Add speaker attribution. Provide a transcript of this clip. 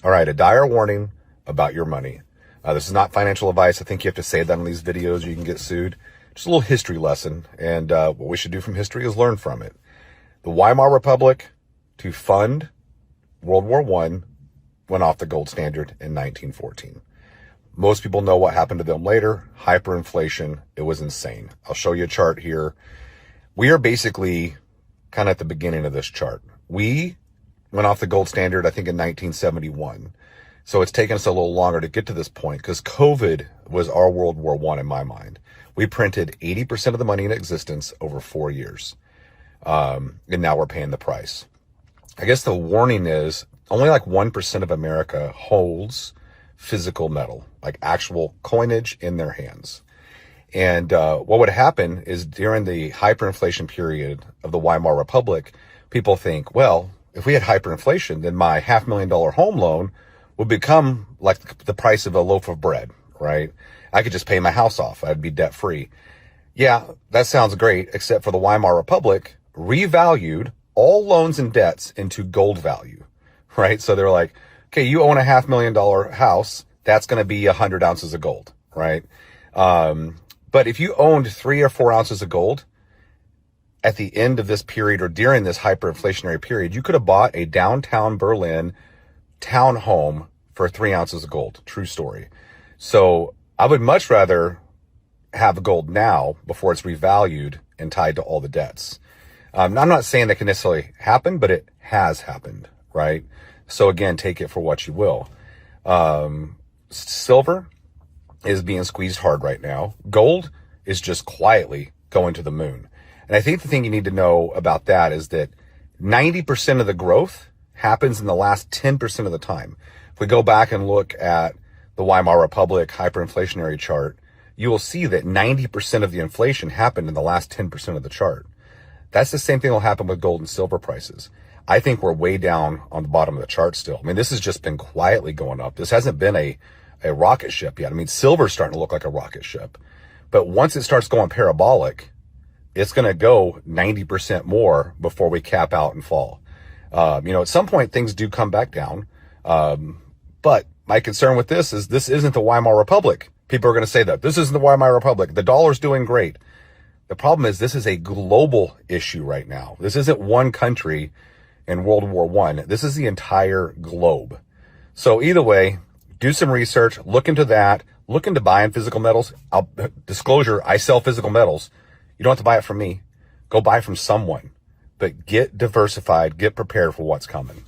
Speaker 1: All right, a dire warning about your money. This is not financial advice. I think you have to say that in these videos or you can get sued. Just a little history lesson. And what we should do from history is learn from it. The Weimar Republic, to fund World War I, went off the gold standard in 1914. Most people know what happened to them later. Hyperinflation. It was insane. I'll show you a chart here. We are basically kind of at the beginning of this chart. We went off the gold standard, I think, in 1971. So it's taken us a little longer to get to this point because COVID was our World War I in my mind. We printed 80% of the money in existence over 4 years. And now we're paying the price. I guess the warning is only like 1% of America holds physical metal, like actual coinage in their hands. And what would happen is during the hyperinflation period of the Weimar Republic, people think, well, if we had hyperinflation, then my $500,000 home loan would become like the price of a loaf of bread, right? I could just pay my house off. I'd be debt free. Yeah, that sounds great, except for the Weimar Republic revalued all loans and debts into gold value, right? So they're like, okay, you own a $500,000 house. That's going to be 100 ounces of gold, right? But if you owned 3 or 4 ounces of gold, at the end of this period or during this hyperinflationary period, you could have bought a downtown Berlin townhome for 3 ounces of gold. True story. So I would much rather have gold now before it's revalued and tied to all the debts. I'm not saying that can necessarily happen, but it has happened, right? So again, take it for what you will. Silver is being squeezed hard right now. Gold is just quietly going to the moon. And I think the thing you need to know about that is that 90% of the growth happens in the last 10% of the time. If we go back and look at the Weimar Republic hyperinflationary chart, you will see that 90% of the inflation happened in the last 10% of the chart. That's the same thing will happen with gold and silver prices. I think we're way down on the bottom of the chart still. I mean, this has just been quietly going up. This hasn't been a rocket ship yet. I mean, silver's starting to look like a rocket ship. But once it starts going parabolic, it's going to go 90% more before we cap out and fall. At some point things do come back down. But my concern with this isn't the Weimar Republic. People are going to say that this isn't the Weimar Republic. The dollar's doing great. The problem is this is a global issue right now. This isn't one country in World War I. This is the entire globe. So either way, do some research, look into that, look into buying physical metals. Disclosure, I sell physical metals. You don't have to buy it from me. Go buy it from someone. But get diversified, get prepared for what's coming.